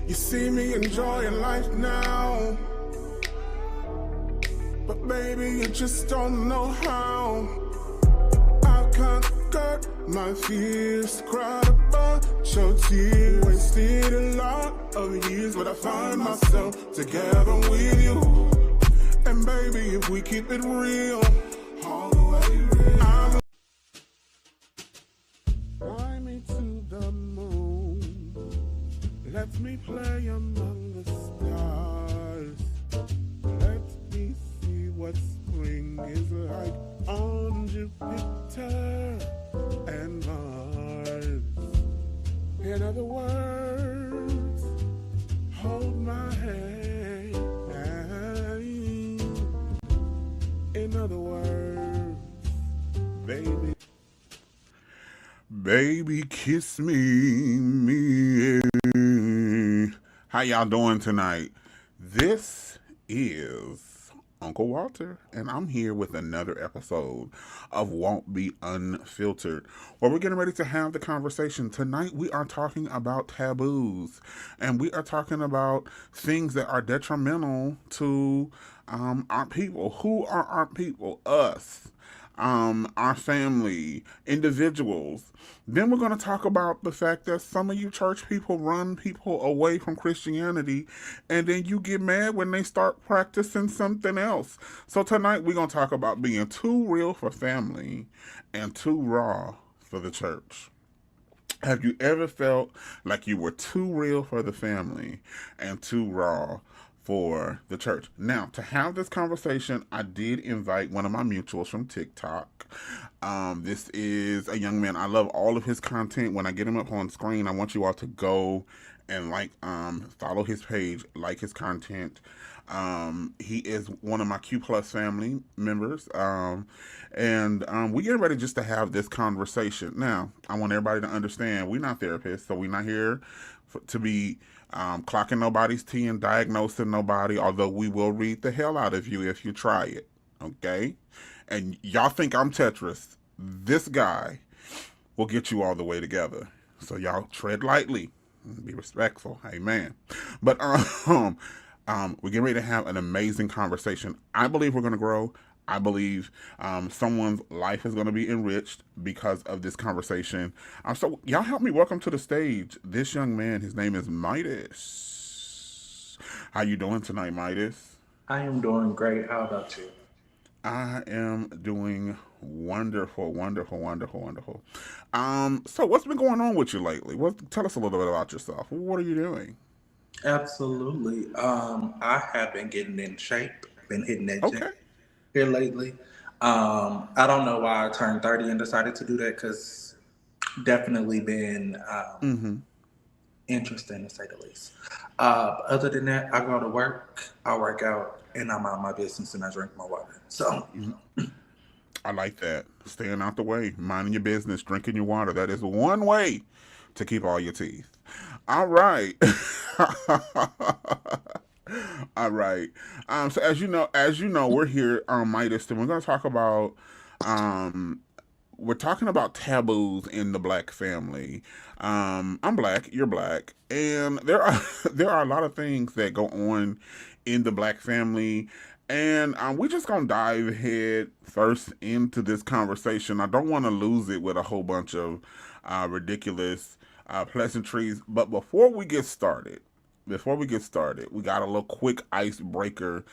You see me enjoying life now, but baby, you just don't know how. I've conquered my fears, cried a bunch of tears, wasted a lot of years, but I find myself together with you. And baby, if we keep it real, all the way real, I'm fly me to the moon, let me play among the stars, let me see what spring is like on Jupiter and Mars. In other words, hold my hand. In other words, baby, baby, kiss me. How y'all doing tonight? This is Uncle Walter, and I'm here with another episode of Won't Be Unfiltered, where we're getting ready to have the conversation. Tonight, we are talking about taboos, and we are talking about things that are detrimental to our people. Who are our people? Us. Our family, individuals. Then we're going to talk about the fact that some of you church people run people away from Christianity, and then you get mad when they start practicing something else. So tonight we're going to talk about being too real for family and too raw for the church. Have you ever felt like you were too real for the family and too raw for the church? Now, to have this conversation, I did invite one of my mutuals from TikTok. This is a young man. I love all of his content. When I get him up on screen, I want you all to go and follow his page, like his content. He is one of my Q Plus family members. We get ready just to have this conversation. Now, I want everybody to understand we're not therapists, so we're not here to be clocking nobody's tea and diagnosing nobody, although we will read the hell out of you if you try it, okay? And y'all think I'm Tetris. This guy will get you all the way together. So y'all tread lightly. Be respectful. Amen. But we're getting ready to have an amazing conversation. I believe we're going to grow. I believe someone's life is going to be enriched because of this conversation. So y'all help me welcome to the stage this young man. His name is Midas. How you doing tonight, Midas? I am doing great. How about you? I am doing wonderful, wonderful, wonderful, wonderful. So what's been going on with you lately? Tell us a little bit about yourself. What are you doing? Absolutely. I have been getting in shape, been hitting that gym Okay. here lately. I don't know why I turned 30 and decided to do that because definitely been Mm-hmm. interesting to say the least. Other than that, I go to work, I work out, and I mind my business and I drink my water. So, I like that. Staying out the way, minding your business, drinking your water. That is one way to keep all your teeth. All right. All right. So as you know, we're here on Midas, and we're going to talk about we're talking about taboos in the black family. I'm black, you're black, and there are there are a lot of things that go on in the black family, and we're just gonna dive head first into this conversation. I don't want to lose it with a whole bunch of ridiculous pleasantries, but before we get started, we got a little quick icebreaker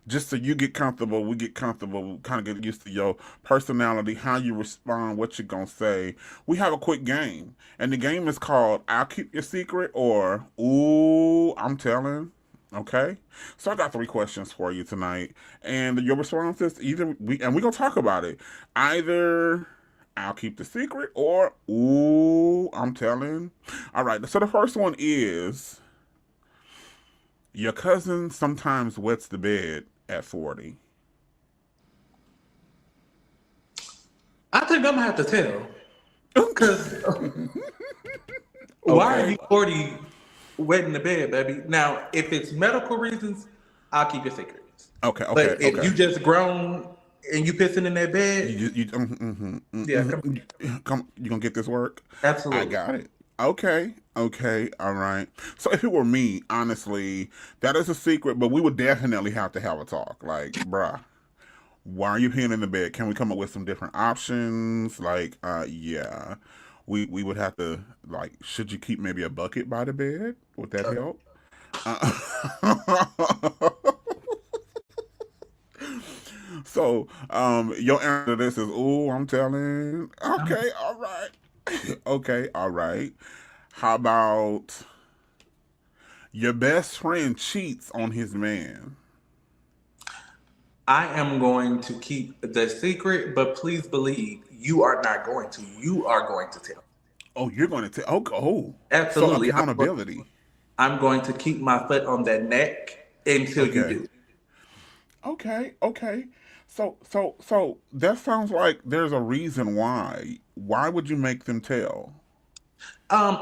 just so you get comfortable, we get comfortable, kind of get used to your personality, how you respond, what you're going to say. We have a quick game, and the game is called I'll Keep Your Secret or Ooh, I'm Telling. Okay? So I got 3 questions for you tonight, and your response is we're going to talk about it. Either I'll keep the secret or Ooh, I'm telling. All right, so the first one is your cousin sometimes wets the bed at 40. I think I'm gonna have to tell. Because why are Okay. you 40 wet in the bed, baby? Now, if it's medical reasons, I'll keep your secrets. Okay, okay, But if okay. you just grown and you pissing in that bed, You yeah, come, come. You gonna get this work? I absolutely. got it. Okay, okay, all right. So if it were me, honestly, that is a secret, but we would definitely have to have a talk. Like, bruh, why are you peeing in the bed? Can we come up with some different options? Like, yeah, we would have to like. Should you keep maybe a bucket by the bed? Would that Okay. help? So, your answer to this is, "Ooh, I'm telling." Um, Okay, all right. Okay, all right. How about your best friend cheats on his man? I am going to keep the secret, but please believe you are not going to. You are going to tell. Oh, you're going to tell. Oh, oh, so Absolutely. accountability. I'm going to keep my foot on that neck until you Okay, do. okay, okay. So that sounds like there's a reason why. Why would you make them tell?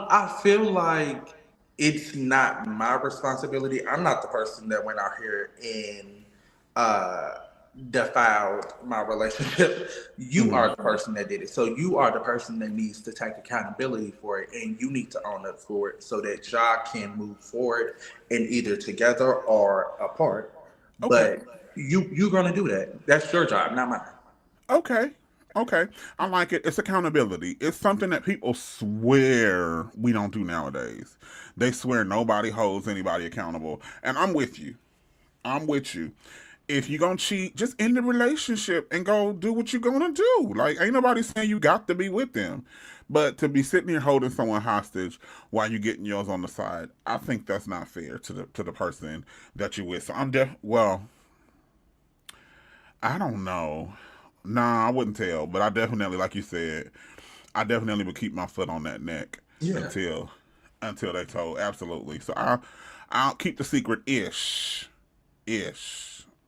I feel like it's not my responsibility. I'm not the person that went out here and uh, defiled my relationship. You Hmm. are the person that did it. So you are the person that needs to take accountability for it, and you need to own up for it so that y'all can move forward and either together or apart. Okay, But you're gonna do that. That's your job, not mine. okay, okay. I like it. It's accountability. It's something that people swear we don't do nowadays. They swear nobody holds anybody accountable, and I'm with you. I'm with you. If you're gonna cheat, just end the relationship and go do what you're gonna do. Like, ain't nobody saying you got to be with them. But to be sitting here holding someone hostage while you're getting yours on the side, I think that's not fair to the person that you're with. So I don't know. Nah, I wouldn't tell, but I definitely, like you said, I definitely would keep my foot on that neck Yeah. until they told. Absolutely. So I'll keep the secret ish,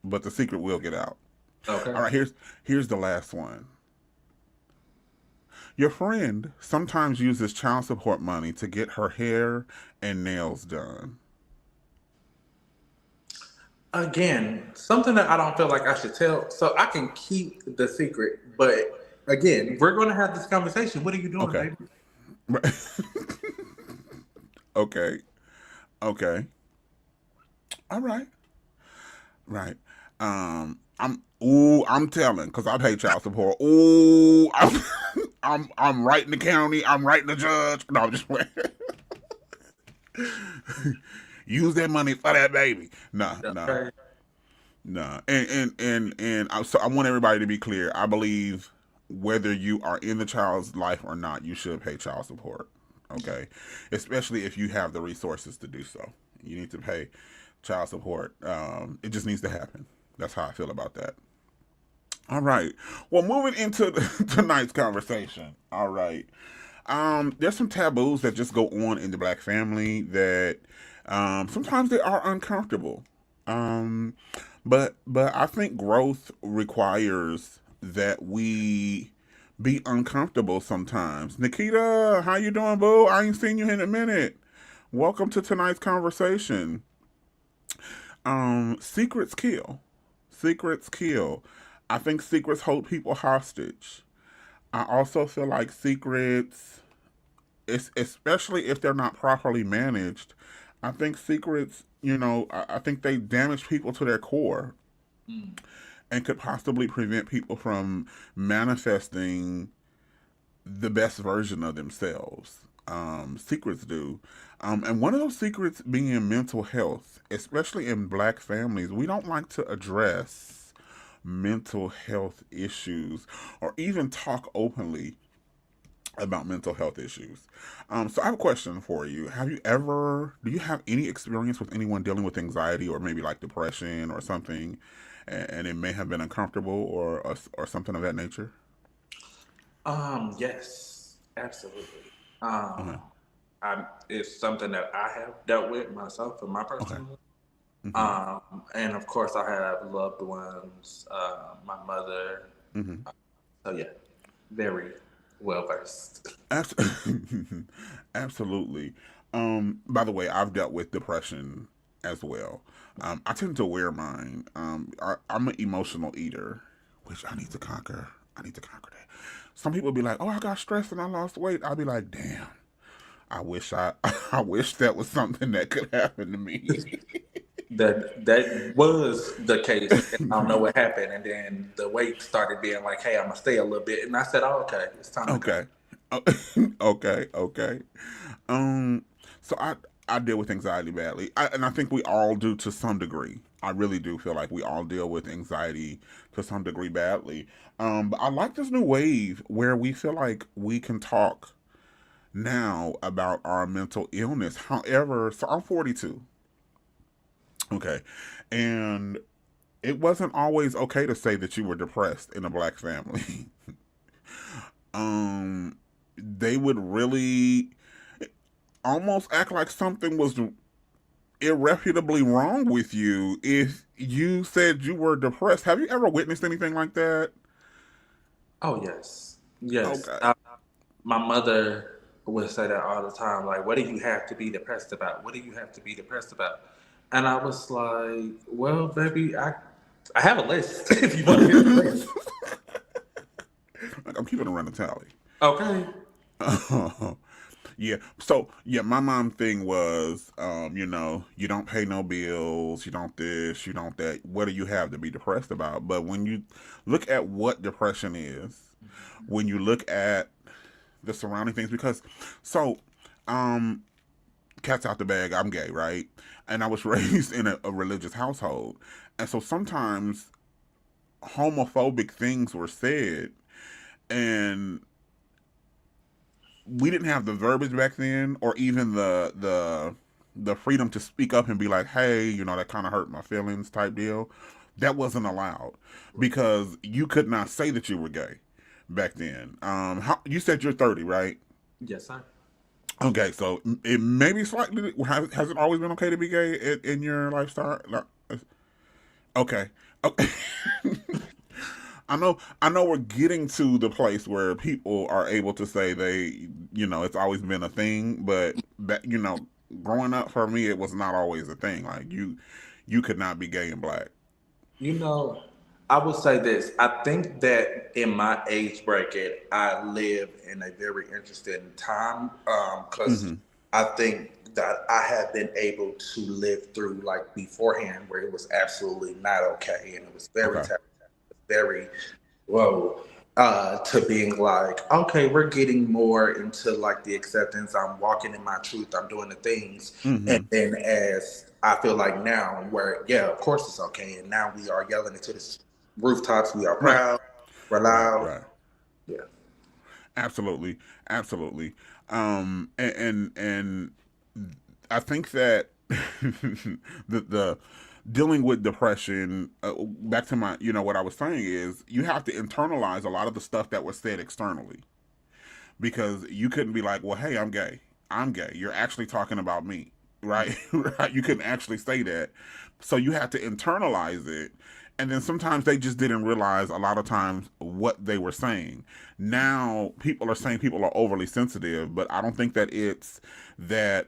but the secret will get out. Okay. All right, here's the last one. Your friend sometimes uses child support money to get her hair and nails done. Again, something that I don't feel like I should tell. So I can keep the secret, but again, we're going to have this conversation. What are you doing, Okay. baby? Okay. Okay. All right. Right. I'm telling because I pay child support. Ooh, I'm writing the county. I'm writing the judge. No, I'm just playing. Use that money for that baby. Nah, nah. Okay. Nah, so I want everybody to be clear. I believe whether you are in the child's life or not, you should pay child support. Okay, especially if you have the resources to do so. You need to pay child support. It just needs to happen. That's how I feel about that. All right. Well, moving into tonight's conversation. All right. There's some taboos that just go on in the black family that sometimes they are uncomfortable. Um, but I think growth requires that we be uncomfortable sometimes. Nikita, how you doing, boo? I ain't seen you in a minute. Welcome to tonight's conversation. Secrets kill. Secrets kill. I think secrets hold people hostage. I also feel like secrets, especially if they're not properly managed, I think secrets, I think they damage people to their core Mm. and could possibly prevent people from manifesting the best version of themselves. Secrets do. And one of those secrets being mental health, especially in black families, we don't like to address mental health issues or even talk openly about mental health issues. So I have a question for you. Do you have any experience with anyone dealing with anxiety or maybe like depression or something, and it may have been uncomfortable or something of that nature? Yes, absolutely. Okay. It's something that I have dealt with myself in my Okay. personal life. Mm-hmm. And of course, I have loved ones, my mother. Mm-hmm. So yeah, very well versed. Abs- Absolutely. By the way, I've dealt with depression as well. I tend to wear mine. I'm an emotional eater, which I need to conquer. I need to conquer that. Some people be like, "Oh, I got stressed and I lost weight." I'll be like, "Damn, I wish I I wish that was something that could happen to me. That was the case, and I don't know what happened. And then the weight started being like, "Hey, I'm gonna stay a little bit," and I said, "Oh, okay, it's time to go." Okay. Oh, okay, okay. Um, so I deal with anxiety badly, and I think we all do to some degree. I really do feel like we all deal with anxiety to some degree badly. But I like this new wave where we feel like we can talk now about our mental illness. However, so I'm 42. Okay, and it wasn't always okay to say that you were depressed in a black family. um, they would really almost act like something was irrefutably wrong with you if you said you were depressed. Have you ever witnessed anything like that? Oh yes, yes. Okay. My mother would say that all the time. Like, what do you have to be depressed about? What do you have to be depressed about? And I was like, well, baby, I have a list. If you want to hear the list, Like, I'm keeping a running tally. okay. Yeah. So yeah, my mom thing was, you don't pay no bills, you don't this, you don't that. What do you have to be depressed about? But when you look at what depression is, when you look at the surrounding things, because so, um, cat's out the bag. I'm gay, right? And I was raised in a religious household, and so sometimes homophobic things were said, and we didn't have the verbiage back then, or even the freedom to speak up and be like, hey, that kind of hurt my feelings, type deal. That wasn't allowed because you could not say that you were gay back then. You said you're 30, right? Yes, sir. Okay, so it maybe slightly has it always been okay to be gay in your lifestyle? Okay, okay. I know we're getting to the place where people are able to say it's always been a thing, but growing up for me, it was not always a thing. Like you could not be gay and black. You know, I will say this. I think that in my age bracket, I live in a very interesting time because Mm-hmm. I think that I have been able to live through like beforehand where it was absolutely not okay and it was very Okay. taboo, very whoa. To being like, okay, we're getting more into like the acceptance. I'm walking in my truth. I'm doing the things, and Mm-hmm. then as I feel like now, where yeah, of course it's okay, and now we are yelling into the rooftops. We are Right. proud. We're Right. loud. Right. Yeah. Absolutely. Absolutely. And I think that the dealing with depression, back to my, what I was saying is you have to internalize a lot of the stuff that was said externally, because you couldn't be like, well, hey, I'm gay. I'm gay. You're actually talking about me, right? Right? You couldn't actually say that. So you had to internalize it. And then sometimes they just didn't realize a lot of times what they were saying. Now people are saying people are overly sensitive, but I don't think that it's that.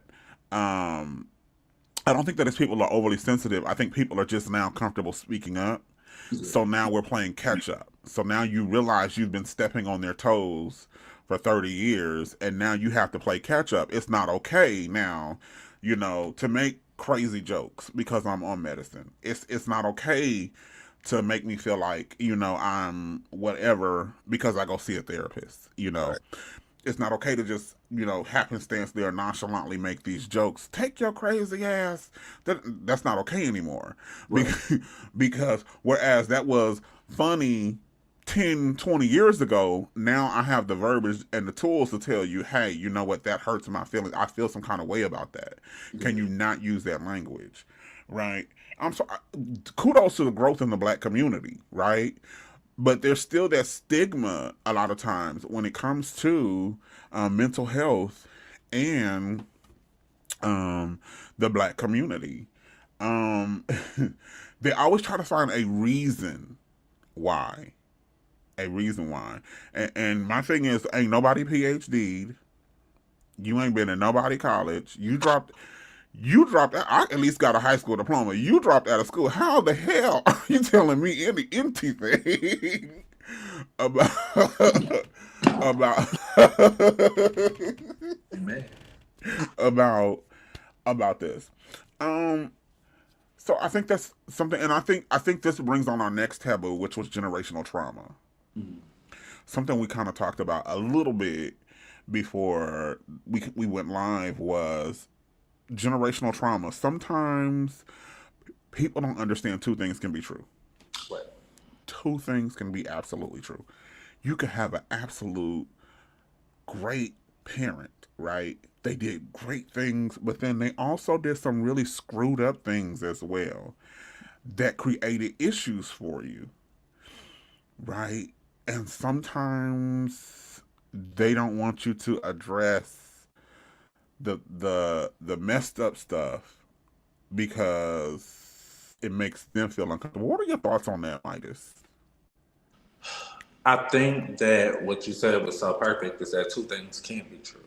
Um, I don't think that it's people are overly sensitive. I think people are just now comfortable speaking up. Yeah. So now we're playing catch up. So now you realize you've been stepping on their toes for 30 years, and now you have to play catch up. It's not okay now, to make crazy jokes because I'm on medicine. It's not okay to make me feel like, I'm whatever because I go see a therapist. Right. It's not okay to just happenstance there nonchalantly make these jokes. Take your crazy ass. That's not okay anymore. Right. Because whereas that was funny 10, 20 years ago, now I have the verbiage and the tools to tell you, hey, you know what, that hurts my feelings. I feel some kind of way about that. Can Yeah. you not use that language? Right? I'm so kudos to the growth in the black community, right? But there's still that stigma a lot of times when it comes to mental health and um, the black community. Um, they always try to find a reason why. A reason why. And my thing is, ain't nobody PhD'd. You ain't been in nobody college. You dropped. I at least got a high school diploma. You dropped out of school. How the hell are you telling me any empty thing about about? Amen. about this. Um, so I think that's something, and I think this brings on our next taboo, which was generational trauma. Mhm. Something we kind of talked about a little bit before we went live was generational trauma. Sometimes people don't understand two things can be true. Right. Two things can be absolutely true. You could have an absolute great parent, right? They did great things, but then they also did some really screwed up things as well that created issues for you, right? And sometimes they don't want you to address the messed up stuff because it makes them feel uncomfortable. What are your thoughts on that, Midas? I think that what you said was so perfect is that two things can be true.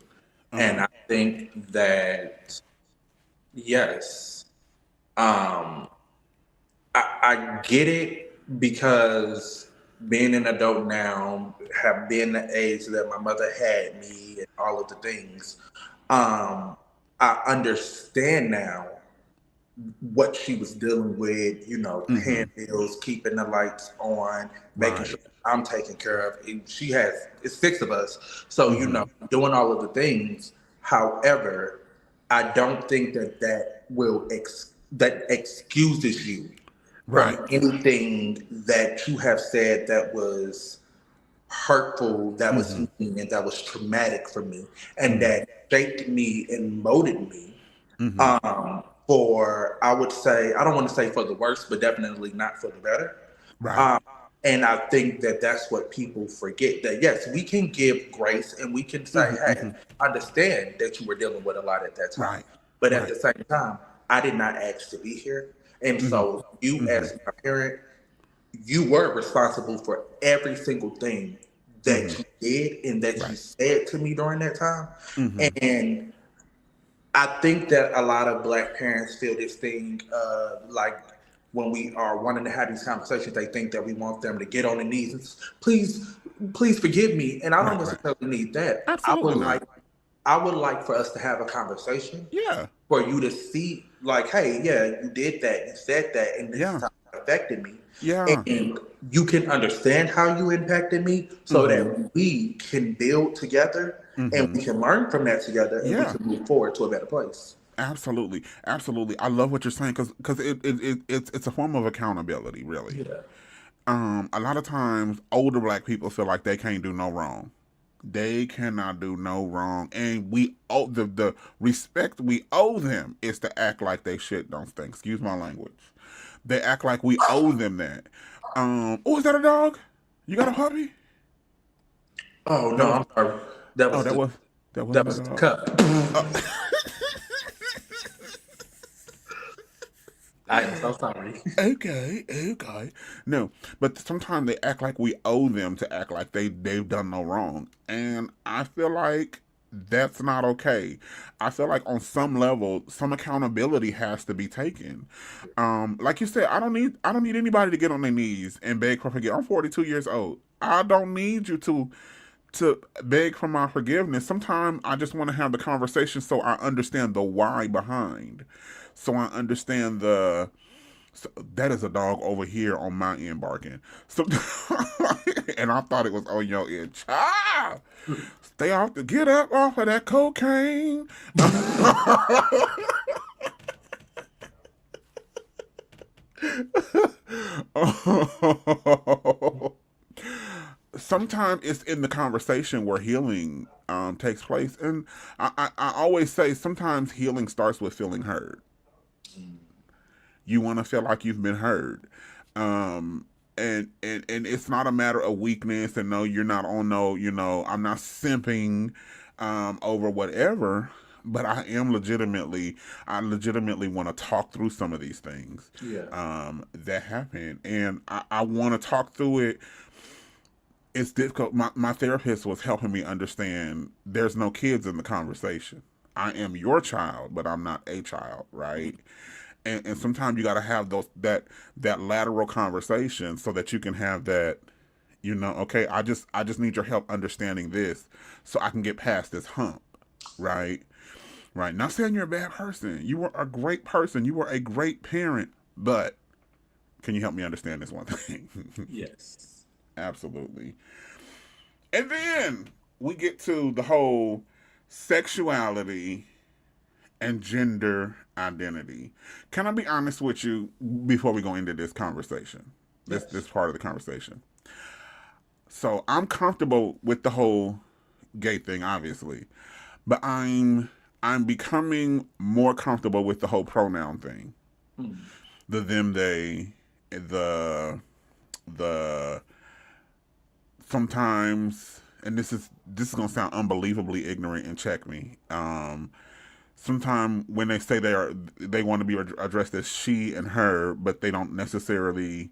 Uh And huh. I think that, yes, um, I get it because being an adult now, have been the age that my mother had me and all of the things, um, I understand now what she was dealing with, paying Mm-hmm. bills, keeping the lights on, making Right. sure I'm taken care of. And she has, it's six of us. So, Mm-hmm. doing all of the things. However, I don't think that that excuses you Right. from anything that you have said that was hurtful, that was Mm-hmm. mean, and that was traumatic for me, and Mm-hmm. that shaped me and molded me Mm-hmm. for, I would say, I don't want to say for the worse, but definitely not for the better. Right. Um, and I think that that's what people forget, that yes, we can give grace and we can say, Mm-hmm. hey, Mm-hmm. understand that you were dealing with a lot at that time. Right. But at Right. the same time, I did not ask to be here. And Mm-hmm. so you, Mm-hmm. as my parent, you were responsible for every single thing Mm-hmm. that you did and that you Right. said to me during that time. Mm-hmm. And I think that a lot of black parents feel this thing, like when we are wanting to have these conversations, they think that we want them to get on their knees and please, please forgive me. And I don't Right. Right. necessarily need that. Absolutely not. I would like for us to have a conversation Yeah. for you to see, like, hey, yeah, you did that, you said that, and this is Yeah. how it affected me. Yeah. And you can understand how you impacted me so Mm-hmm. that we can build together and Mm-hmm. we can learn from that together and we Yeah. can move forward to a better place. Absolutely. Absolutely. I love what you're saying because it's a form of accountability, really. Yeah. A lot of times older black people feel like they can't do no wrong. They cannot do no wrong, and we owe the respect we owe them is to act like they shit don't stink. Excuse my language. They act like we owe them that. Oh, is that a dog? You got a puppy? Oh That no, was I'm sorry. That oh was the that that wasn't a was the dog. cup. Uh, I am so sorry. okay, okay. No, but sometimes they act like we owe them to act like they've done no wrong, and I feel like that's not okay. I feel like on some level, some accountability has to be taken. Like you said, I don't need anybody to get on their knees and beg for forgiveness. I'm 42 years old. I don't need you to beg for my forgiveness. Sometimes I just want to have the conversation so I understand the why behind. So I understand the so that is a dog over here on my end barking. So and I thought it was on your end. Ah! Stay off the get up off of that cocaine. Sometimes it's in the conversation where healing takes place, and I always say sometimes healing starts with feeling heard. You want to feel like you've been heard. Um, and it's not a matter of weakness and no, you're not on no, I'm not simping over whatever, but I legitimately want to talk through some of these things Yeah. that happen, and I want to talk through it. It's difficult. My therapist was helping me understand there's no kids in the conversation. I am your child, but I'm not a child, right? And sometimes you got to have that lateral conversation so that you can have that, okay, I just need your help understanding this so I can get past this hump, right? Right. Not saying you're a bad person. You were a great person. You were a great parent. But can you help me understand this one thing? Yes. Absolutely. And then we get to the whole sexuality and gender identity. Can I be honest with you before we go into this conversation? This Yes. part of the conversation. So I'm comfortable with the whole gay thing, obviously, but I'm becoming more comfortable with the whole pronoun thing. Mm. The them, they, the the sometimes, and this is gonna sound unbelievably ignorant and check me. Sometimes when they say they want to be addressed as she and her, but they don't necessarily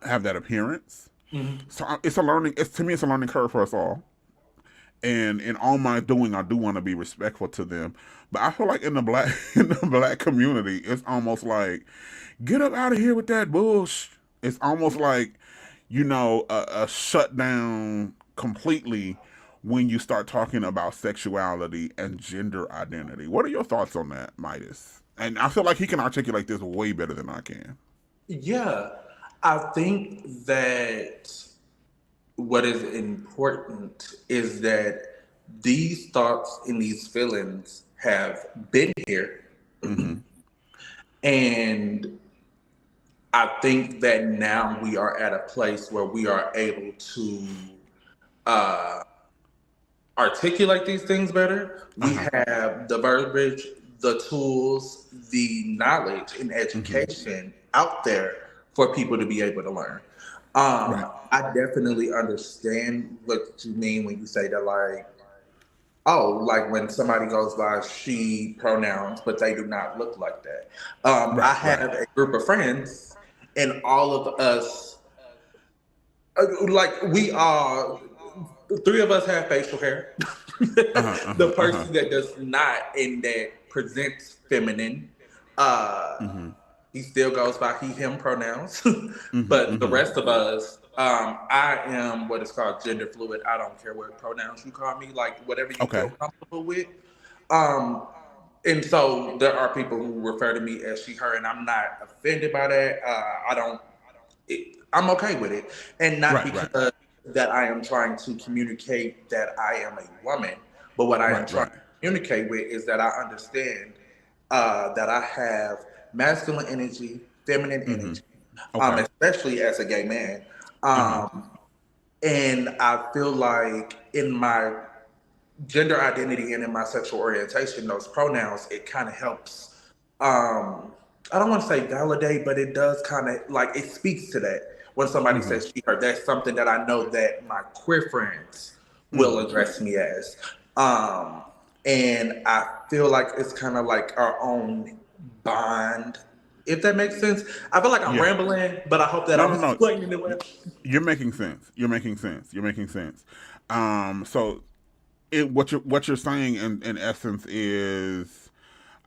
have that appearance. Hmm. So it's a learning. It's to me, it's a learning curve for us all. And in all my doing, I do want to be respectful to them. But I feel like in the black in the black community, it's almost like get up out of here with that bullshit. It's almost like a shutdown completely when you start talking about sexuality and gender identity. What are your thoughts on that, Midas? And I feel like he can articulate this way better than I can. Yeah. I think that what is important is that these thoughts and these feelings have been here. Mm-hmm. And I think that now we are at a place where we are able to uh, articulate these things better. Uh We huh. have the verbiage, the tools, the knowledge, and Mm-hmm. education out there for people to be able to learn. Right. I definitely understand what you mean when you say that, like, oh, like when somebody goes by she pronouns, but they do not look like that. I Right. have Right. a group of friends, and all of us, like, we are, three of us have facial hair. Uh huh. Uh huh. The Uh huh. person that does not and that presents feminine, uh, Mm-hmm. he still goes by he, him pronouns. Mm-hmm. But the Mm-hmm. rest of us, I am what is called gender fluid. I don't care what pronouns you call me, like whatever you feel Okay. comfortable with. Um, and so there are people who refer to me as she, her, and I'm not offended by that. I don't. I'm okay with it, and not Right. Right. because that I am trying to communicate that I am a woman, but what I am Right. trying Right. to communicate with is that I understand that I have masculine energy, feminine Mm-hmm. energy, Okay. especially as a gay man. Uh huh. Um, and I feel like in my gender identity and in my sexual orientation, those pronouns, it kind of helps. I don't want to say validate, but it does kind of like it speaks to that when somebody Mm-hmm. says she, her. That's something that I know that my queer friends will Mm-hmm. address me as. Um, and I feel like it's kind of like our own bond, if that makes sense. I feel like I'm Yeah. rambling, but I hope that No. I'm No. No. explaining it well. You're making sense. You're making sense. You're making sense. So what you're saying in essence is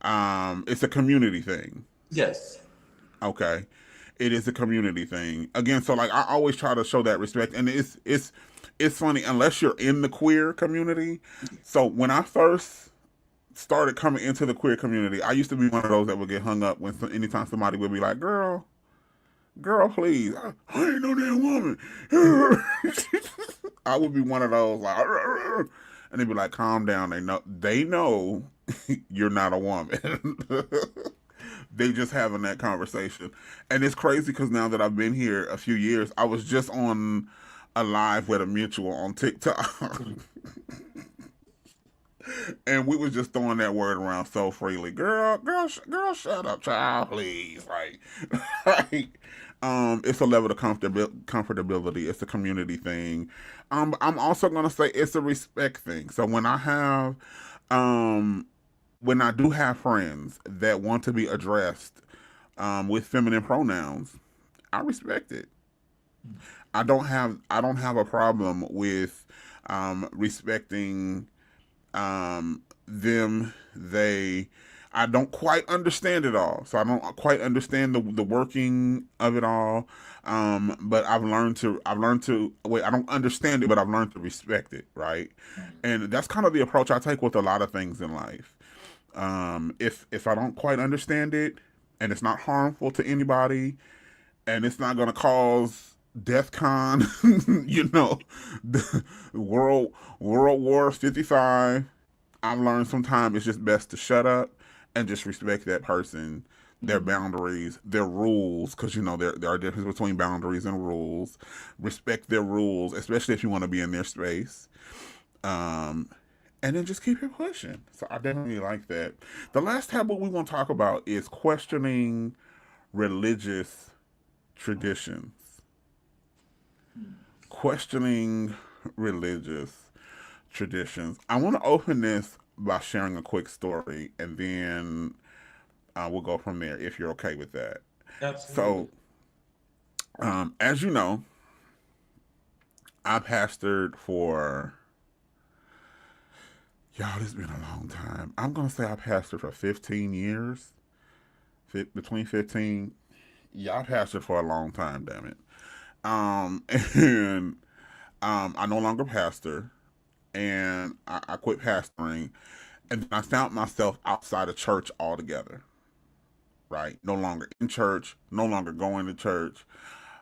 it's a community thing. Yes. Okay. It is a community thing. Again, so like I always try to show that respect and it's funny unless you're in the queer community. So when I first started coming into the queer community, I used to be one of those that would get hung up when anytime somebody would be like, girl, please. I ain't no damn woman. I would be one of those like, and they'd be like, calm down. They know you're not a woman. They just having that conversation, and it's crazy because now that I've been here a few years, I was just on a live with a mutual on TikTok, and we was just throwing that word around so freely. Girl, shut up, child, please. Like, it's a level of comfortability. It's a community thing. I'm also gonna say it's a respect thing. So um, when I do have friends that want to be addressed, with feminine pronouns, I respect it. I don't have a problem with, respecting, them, they. I don't quite understand it all, so I don't quite understand the working of it all. But I've learned to wait. I don't understand it, but I've learned to respect it, right? And that's kind of the approach I take with a lot of things in life. If I don't quite understand it, and it's not harmful to anybody, and it's not going to cause death con, you know, the World War 55. I've learned sometimes it's just best to shut up and just respect that person, their boundaries, their rules, because you know there are differences between boundaries and rules. Respect their rules, especially if you want to be in their space. Um, and then just keep it pushing. So I definitely like that. The last taboo we want to talk about is questioning religious traditions. Questioning religious traditions. I want to open this by sharing a quick story, and then we'll go from there if you're okay with that. Absolutely. So, as you know, I pastored for y'all. This has been a long time. I'm gonna say I pastored for 15 years, between 15. Yeah, I pastored for a long time. Damn it. And I no longer pastor, and I quit pastoring, and then I found myself outside of church altogether. Right, no longer in church, no longer going to church.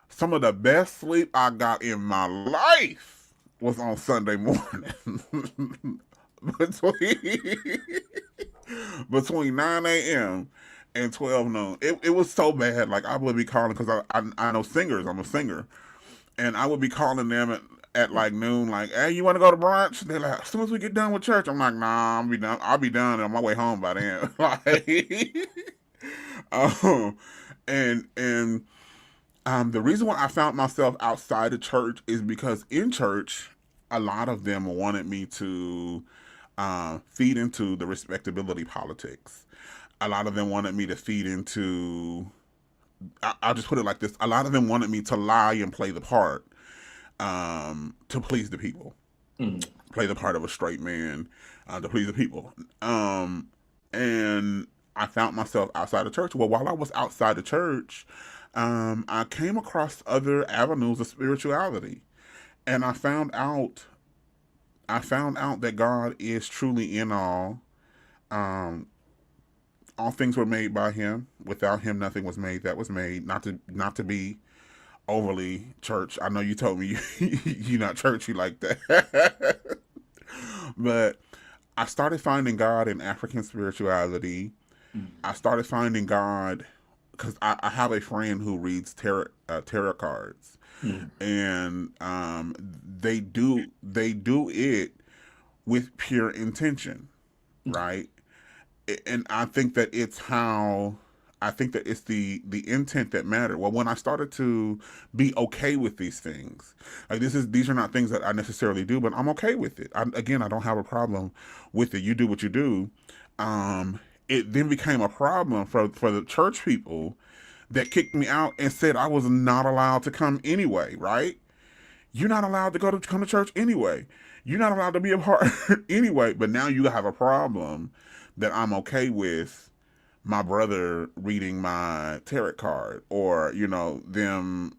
Some of the best sleep I got in my life was on Sunday morning. between, between 9 a.m. and 12 noon. It was so bad. Like, I would be calling, because I know singers. I'm a singer. And I would be calling them at like noon, like, hey, you want to go to brunch? They're like, as soon as we get done with church. I'm like, nah, I'll be done. I'll be done on my way home by then. Like, um, and the reason why I found myself outside of church is because in church, a lot of them wanted me to feed into the respectability politics. A lot of them wanted me to feed into. I'll just put it like this: a lot of them wanted me to lie and play the part, to please the people, Mm. play the part of a straight man, to please the people. And I found myself outside of church. Well, while I was outside the church, I came across other avenues of spirituality, and I found out that God is truly in all. Um, all things were made by Him. Without Him, nothing was made that was made. Not to be overly church. I know you told me you're not churchy like that, but I started finding God in African spirituality. Mm. I started finding God because I have a friend who reads tarot cards, Mm. and they do it with pure intention, right? And I think that it's the intent that matter. Well, when I started to be okay with these things, like these are not things that I necessarily do, but I'm okay with it. Again, I don't have a problem with it. You do what you do. Um, it then became a problem for the church people that kicked me out and said I was not allowed to come anyway. Right? You're not allowed to come to church anyway. You're not allowed to be a part anyway. But now you have a problem that I'm okay with my brother reading my tarot card, or them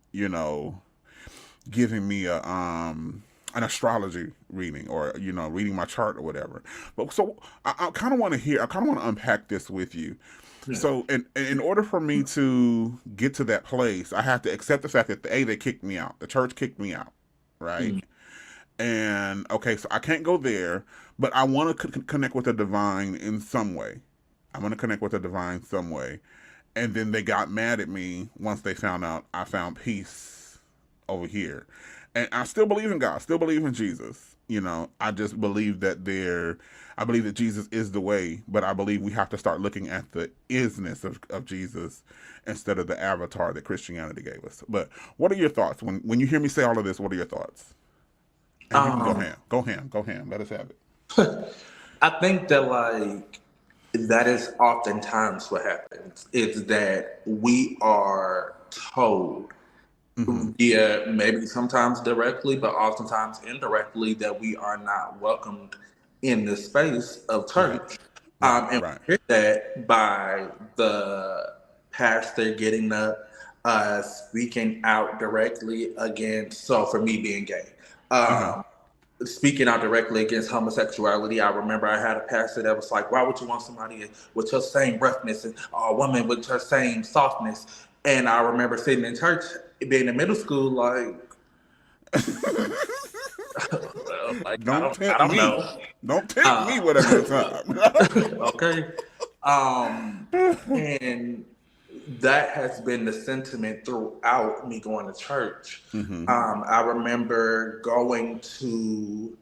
giving me a an astrology reading, or reading my chart or whatever. But so I kind of want to hear, I kind of want to unpack this with you. Yeah. So in order for me to get to that place, I have to accept the fact that they kicked me out. The church kicked me out, right? Mm. And okay, so I can't go there, but I want to connect with the divine in some way. I want to connect with the divine some way. And then they got mad at me once they found out I found peace over here. And I still believe in God, still believe in Jesus. I just believe that I believe that Jesus is the way, but I believe we have to start looking at the isness of Jesus instead of the avatar that Christianity gave us. But what are your thoughts when you hear me say all of this? What are your thoughts? And you can go Um, ham, go ham, go ham. Let us have it. I think that like that is oftentimes what happens. It's that we are told, Mm-hmm. yeah, maybe sometimes directly, but oftentimes indirectly, that we are not welcomed in the space of Right, church. right, And right. we hear that by the pastor getting up, speaking out directly against, so for me being gay. Uh huh. Um, speaking out directly against homosexuality. I remember I had a pastor that was like, "Why would you want somebody with your same roughness and a woman with her same softness?" And I remember sitting in church, being in middle school, like, like Don't I tempt don't me. know. Don't tempt me Uh, with a good time. okay. Um, and that has been the sentiment throughout me going to church. Mm-hmm. I remember going to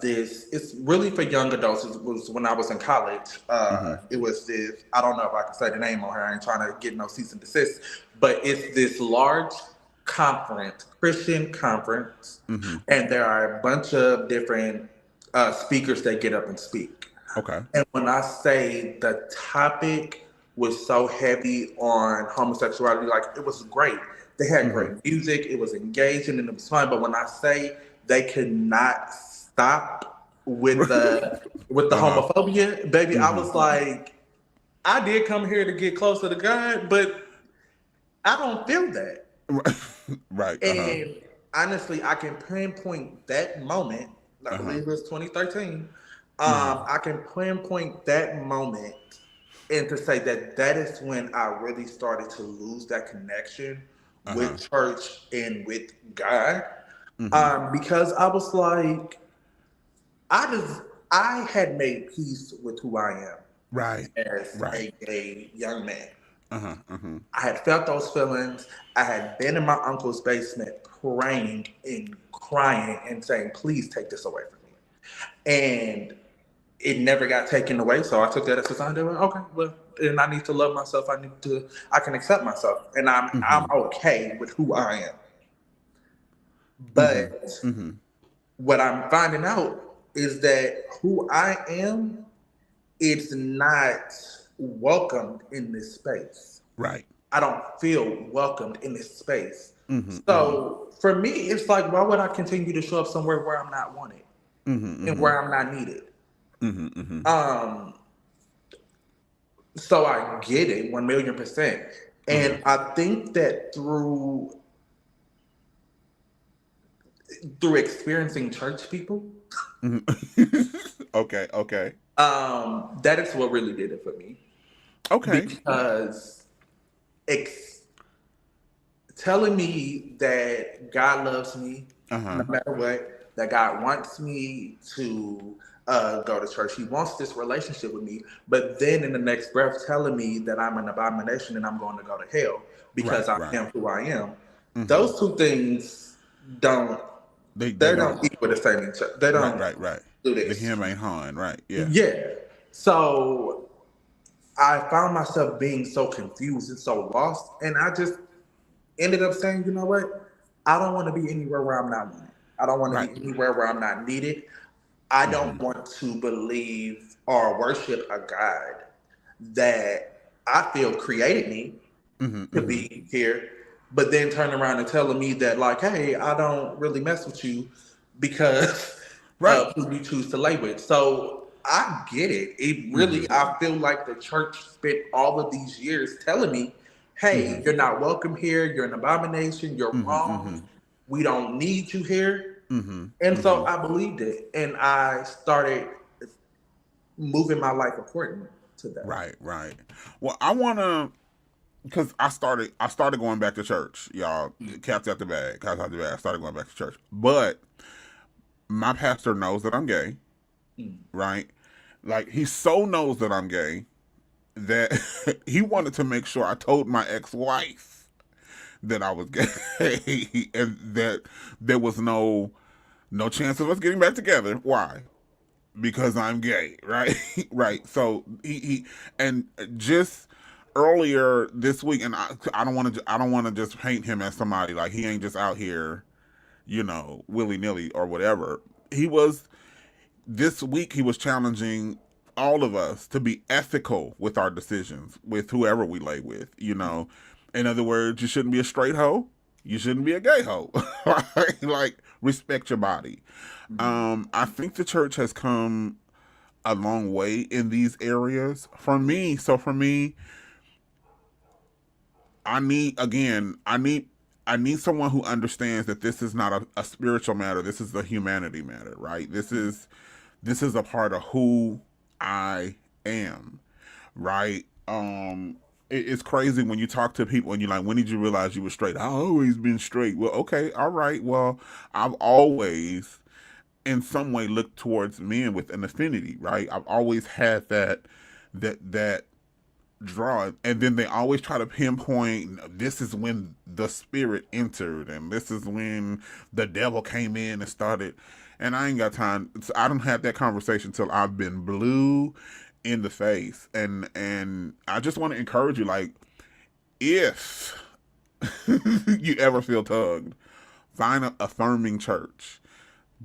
this, it's really for young adults. It was when I was in college. Mm-hmm. It was this, I don't know if I can say the name on here, I ain't trying to get no cease and desist, but it's this large conference, Christian conference, Mm-hmm. and there are a bunch of different speakers that get up and speak. Okay. And when I say the topic was so heavy on homosexuality, like it was great. They had Mm-hmm. great music, it was engaging and it was fun. But when I say they could not stop with the Uh-huh. homophobia, baby, I Mm-hmm. was like, I did come here to get closer to God, but I don't feel that. Right. Uh-huh. And honestly, I can pinpoint that moment. I Uh-huh. believe it was 2013. Mm-hmm. I can pinpoint that moment and to say that that is when I really started to lose that connection Uh-huh. with church and with God. Mm-hmm. Because I was like, I had made peace with who I am Right. as Right. a gay young man. Uh-huh. Uh-huh. I had felt those feelings. I had been in my uncle's basement praying and crying and saying, please take this away from me. And it never got taken away. So I took that as a sign that, okay, well, and I need to love myself. I can accept myself. And I'm Mm-hmm. okay with who I am. Mm-hmm. But Mm-hmm. what I'm finding out is that who I am, it's not welcomed in this space. Right. I don't feel welcomed in this space. Mm-hmm. Mm-hmm. So for me, it's like, why would I continue to show up somewhere where I'm not wanted Mm-hmm. and Mm-hmm. where I'm not needed? Mm-hmm. Mm-hmm. Um, so I get it 1,000,000%. Uh-huh. And I think that through experiencing church people, Mm-hmm. Okay. Okay. that is what really did it for me. Okay. Because ex- telling me that God loves me Uh-huh. no matter what, that God wants me to go to church. He wants this relationship with me. But then in the next breath, telling me that I'm an abomination and I'm going to go to hell Right. because I Right. am who I am. Mm-hmm. Those two things don't, They they don't. don't equal the same each other. They Right. don't Right. Right. do The this. him ain't Han. Right. Yeah. Yeah. So I found myself being so confused and so lost. And I just ended up saying, you know what? I don't want to be anywhere where I'm not wanted. I don't want to Right. be anywhere where I'm not needed. I Mm-hmm. don't want to believe or worship a God that I feel created me Mm-hmm. to Mm-hmm. be here, but then turn around and telling me that, like, hey, I don't really mess with you because Right. of who you choose to lay with. So I get it. It Mm-hmm. really, I feel like the church spent all of these years telling me, Mm-hmm. hey, you're not welcome here. You're an abomination. You're Mm-hmm. wrong. Mm-hmm. We don't need you here. Mm-hmm. And Mm-hmm. so I believed it, and I started moving my life according to that. Right. Right. Well, I wanna because I started going back to church, y'all. Cats out the bag, cats out the bag. I started going back to church, but my pastor knows that I'm gay, Mm. right? Like he so knows that I'm gay that he wanted to make sure I told my ex-wife that I was gay and that there was no chance of us getting back together. Why? Because I'm gay, right? Right. So he and just earlier this week, and I don't want to just paint him as somebody like he ain't just out here, willy nilly or whatever. He was this week. He was challenging all of us to be ethical with our decisions with whoever we lay with. In other words, you shouldn't be a straight hoe. You shouldn't be a gay hoe. Right? Like respect your body. Mm. I think the church has come a long way in these areas. For me, I need again, I need someone who understands that this is not a spiritual matter. This is a humanity matter, right? This is a part of who I am, right? It's crazy when you talk to people and you're like, when did you realize you were straight? I've always been straight. Well, okay, all right. Well, I've always in some way looked towards men with an affinity, right? I've always had that draw, and then they always try to pinpoint this is when the spirit entered, and this is when the devil came in and started. And I ain't got time. I don't have that conversation till I've been blue in the face, and I just want to encourage you, like if you ever feel tugged, find a affirming church.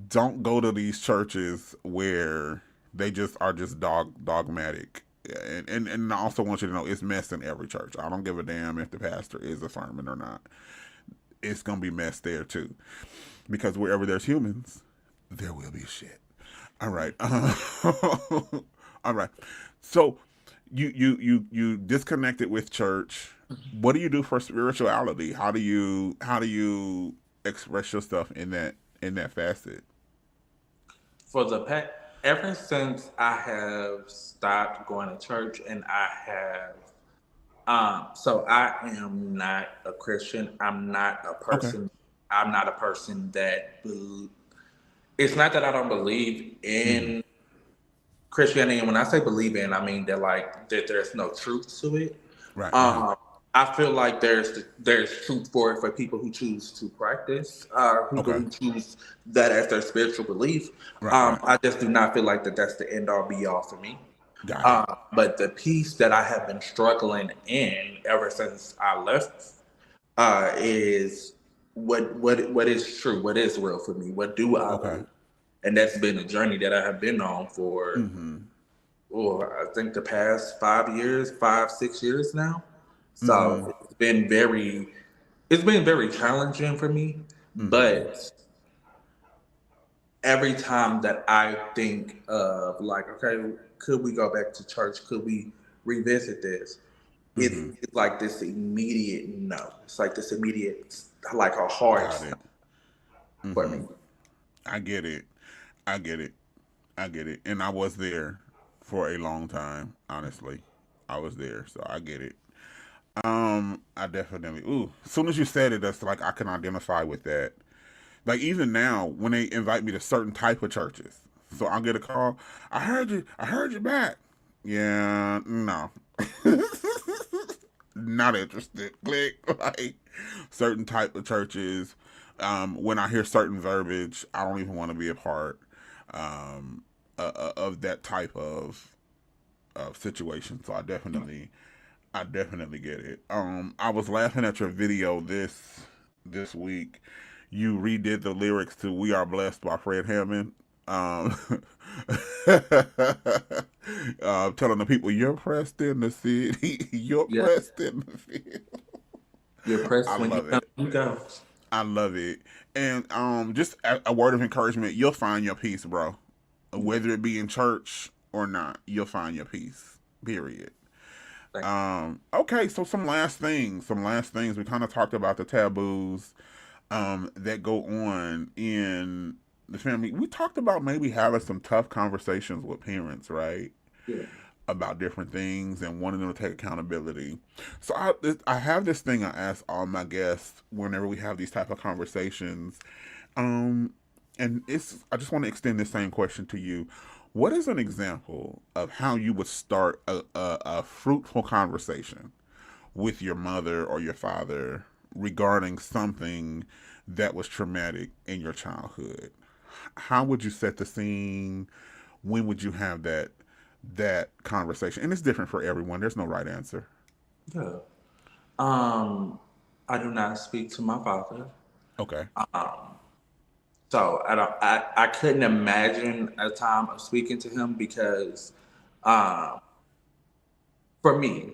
Don't go to these churches where they just are just dogmatic. And I also want you to know it's mess in every church. I don't give a damn if the pastor is affirming or not. It's gonna be mess there too, because wherever there's humans, there will be shit. All right, all right. So you disconnected with church. What do you do for spirituality? How do you express yourself in that facet? For the ever since I have stopped going to church, and I have so I am not a Christian. Okay. I'm not a person that it's not that I don't believe Mm-hmm. in Christianity, and when I say believe in, I mean that like that there's no truth to it. Right. Right. Um, I feel like there's truth for it for people who choose to practice, people Okay. who choose that as their spiritual belief. Right. Right. I just do not feel like that's the end all be all for me. Got it. But the piece that I have been struggling in ever since I left is what is true, what is real for me, what do I Okay. believe, and that's been a journey that I have been on for, Mm-hmm. I think the past 5 years, 5 6 years now. Mm-hmm. So it's been very challenging for me, Mm-hmm. but every time that I think of like, okay, could we go back to church? Could we revisit this? Mm-hmm. It's like this immediate no. It's like this immediate, like a hard Got stop it. for Mm-hmm. me. I get it. I get it. I get it. And I was there for a long time, honestly. I was there, so I get it. I definitely. Ooh, as soon as you said it, that's like I can identify with that. Like even now, when they invite me to certain type of churches, so I'll get a call. I heard you. I heard you back. Yeah, no, not interested. Click. Like certain type of churches. When I hear certain verbiage, I don't even want to be a part um, of that type of situation. So I definitely get it. I was laughing at your video this week. You redid the lyrics to "We Are Blessed" by Fred Hammond. Um, telling the people you're pressed in the city, you're Yeah, pressed in the field. you're I pressed when you love come, it. you go. I love it. And just a word of encouragement: you'll find your peace, bro. Whether it be in church or not, you'll find your peace. Period. Like, Okay, so some last things. Some last things. We kind of talked about the taboos that go on in the family. We talked about maybe having some tough conversations with parents, right? yeah, About different things and wanting them to take accountability. So I have this thing I ask all my guests whenever we have these type of conversations. Um, and I just want to extend this same question to you. What is an example of how you would start a fruitful conversation with your mother or your father regarding something that was traumatic in your childhood? How would you set the scene? When would you have that conversation? And it's different for everyone. There's no right answer. yeah. Um, I do not speak to my father, Okay. so I don't. I couldn't imagine a time of speaking to him because, um, for me,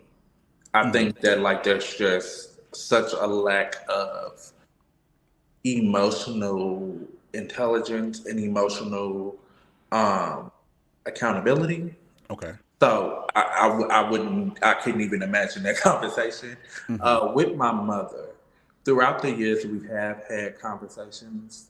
I Mm-hmm. think that like there's just such a lack of emotional intelligence and emotional um, accountability. Okay. So I wouldn't, I couldn't even imagine that conversation Mm-hmm. with my mother. throughout the years we have had conversations.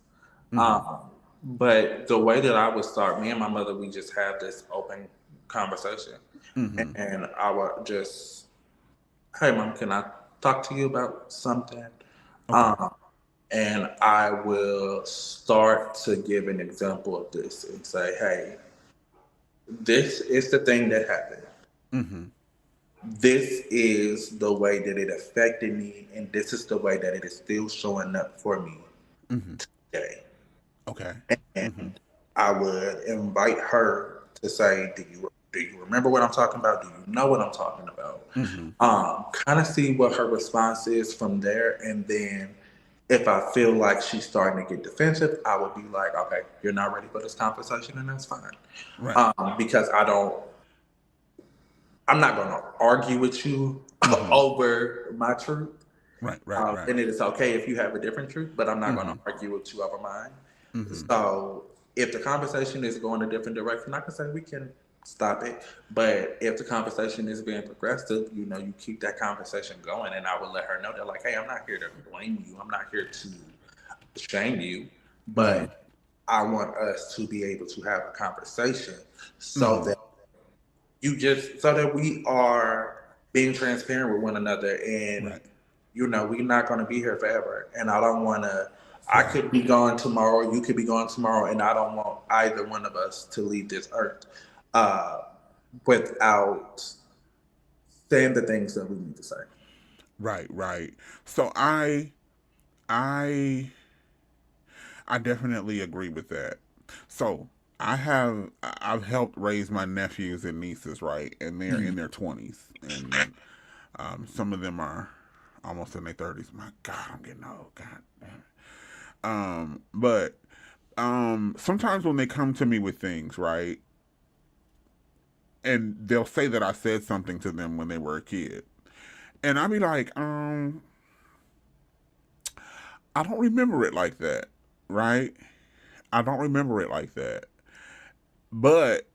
Mm-hmm. Um, but the way that I would start, me and my mother, we just have this open conversation, Mm-hmm. and I would just, hey, mom, can I talk to you about something? Okay. Um, and I will start to give an example of this and say, hey, this is the thing that happened. Mm-hmm. This is the way that it affected me, and this is the way that it is still showing up for me Mm-hmm. today. Okay. Mm-hmm. And I would invite her to say, do you remember what I'm talking about? Do you know what I'm talking about? Mm-hmm. Kind of see what her response is from there, and then if I feel like she's starting to get defensive, I would be like, okay, you're not ready for this conversation, and that's fine. Right. Because I'm not going to argue with you Mm-hmm. over my truth. Right. Right. Right. And it is okay if you have a different truth, but I'm not going Mm-hmm. to argue with you over mine. Mm-hmm. So if the conversation is going a different direction, I can say we can stop it. But if the conversation is being progressive, you keep that conversation going, and I would let her know that, like, hey, I'm not here to blame you. I'm not here to shame you, Mm-hmm. but I want us to be able to have a conversation so Mm-hmm. that so that we are being transparent with one another, and Right. we're not going to be here forever, and I don't want to. I Right. could be gone tomorrow, you could be gone tomorrow, and I don't want either one of us to leave this earth uh, without saying the things that we need to say. Right. Right. So I I definitely agree with that. So I've helped raise my nephews and nieces, right? And they're in Mm. their 20s, and some of them are almost in their 30s. My God, I'm getting old. God damn it. But sometimes when they come to me with things, right, and they'll say that I said something to them when they were a kid, and I'll be like, I don't remember it like that, right? I don't remember it like that. But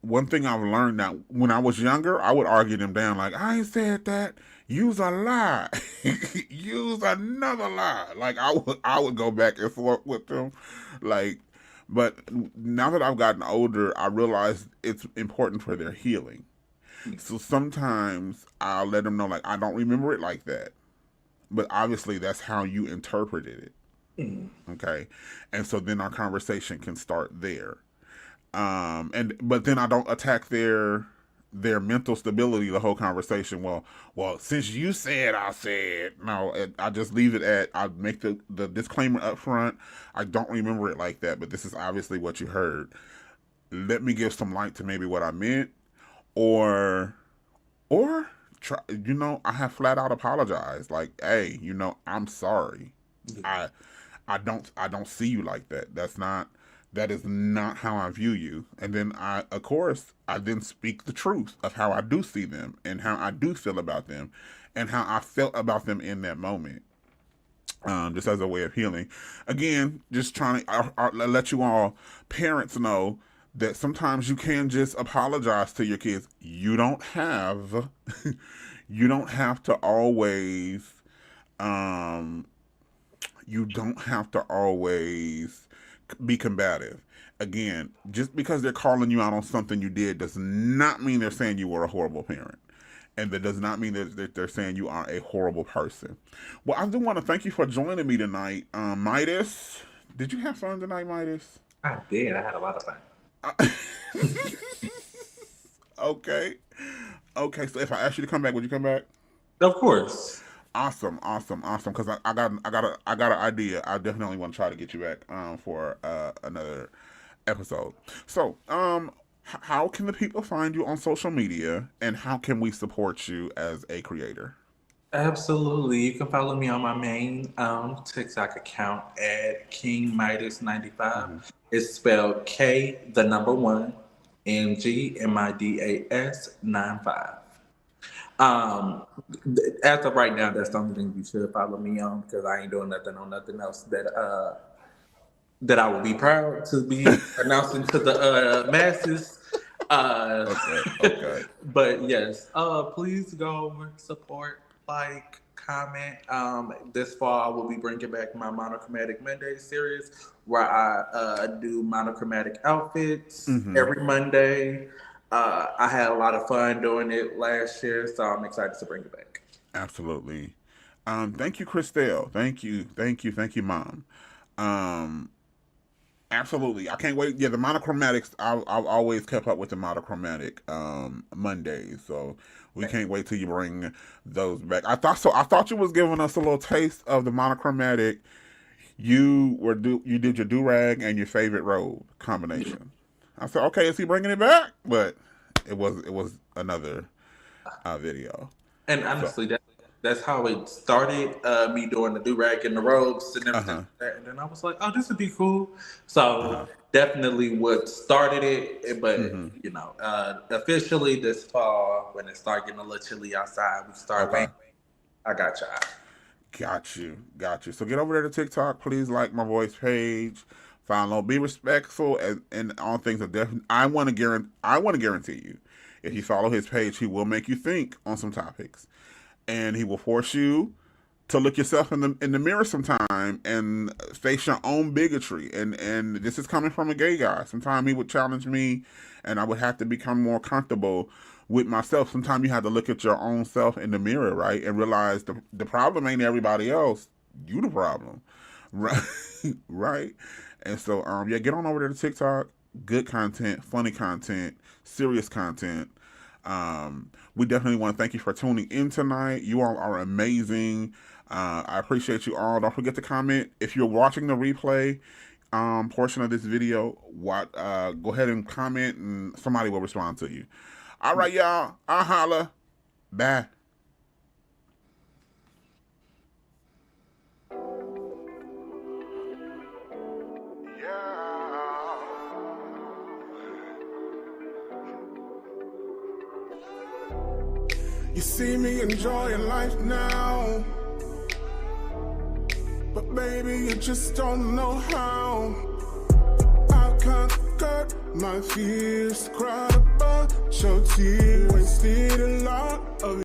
one thing I've learned now, when I was younger, I would argue them down like, I ain't said that. Use a lie. Use another lie. Like I would go back and forth with them. Like, but now that I've gotten older, I realize it's important for their healing. So sometimes I'll let them know like I don't remember it like that. But obviously that's how you interpreted it. Mm. Okay. And so then our conversation can start there. And but then I don't attack their mental stability the whole conversation. Well, since you said, I said no. I just leave it at, I make the disclaimer up front. I don't remember it like that, but this is obviously what you heard. Let me give some light to maybe what I meant, or or try. I have flat out apologized. Like, hey, I'm sorry. Yeah. I don't see you like that. That is not how I view you. And then of course, I then speak the truth of how I do see them and how I do feel about them and how I felt about them in that moment. Just as a way of healing. Again, just trying to let you all parents know that sometimes you can just apologize to your kids. You don't have to always um, you don't have to always be combative. Again, just because they're calling you out on something you did does not mean they're saying you were a horrible parent. And that does not mean that they're saying you are a horrible person. Well, I do want to thank you for joining me tonight. Midas, did you have fun tonight, Midas? I did. I had a lot of fun. Uh, okay. Okay, so if I asked you to come back, would you come back? Of course. Awesome, awesome, awesome. Because I got an idea. I definitely want to try to get you back for another episode. So how can the people find you on social media, and how can we support you as a creator? Absolutely. You can follow me on my main TikTok account at King Midas 95. Mm-hmm. It's spelled K, the number one, MGMIDAS 95. Um, as of right now, that's the only thing you should follow me on, because I ain't doing nothing on nothing else that I would be proud to be announcing to the masses. Uh, Okay, okay. but yes, please go over, support, like, comment. This fall, I will be bringing back my Monochromatic Monday series where I do monochromatic outfits every Monday. I had a lot of fun doing it last year, so I'm excited to bring it back. Absolutely. Thank you, Christelle. Thank you, Mom. Um, Absolutely. I can't wait. Yeah, the monochromatics, I've always kept up with the monochromatic Mondays. So we can't wait till you bring those back. I thought so. I thought you was giving us a little taste of the monochromatic. You did your do rag and your favorite robe combination. I said, okay, is he bringing it back? But it was another video. And So honestly, that's how it started. Me doing the do rag and the robes and everything uh like that. And then I was like, oh, this would be cool. huh. So definitely what started it. But Mm-hmm. officially this fall when it started getting a little chilly outside, we start Okay. weighing. I got y'all. Got you. So get over there to TikTok. Please like my voice page. Follow. Be respectful and all things of definitely. I want to guarantee you, if you follow his page, he will make you think on some topics, and he will force you to look yourself in the mirror sometime and face your own bigotry. And this is coming from a gay guy. Sometimes he would challenge me, and I would have to become more comfortable with myself. Sometimes you have to look at your own self in the mirror, right, and realize the problem ain't everybody else. You the problem, right? Right. And so, yeah, get on over there to TikTok. Good content, funny content, serious content. We definitely want to thank you for tuning in tonight. You all are amazing. I appreciate you all. Don't forget to comment if you're watching the replay portion of this video. Go ahead and comment, and somebody will respond to you. All right, y'all. I'll holla. Bye. You see me enjoying life now, but baby, you just don't know how. I conquered my fears, cried a bunch of tears, wasted a lot of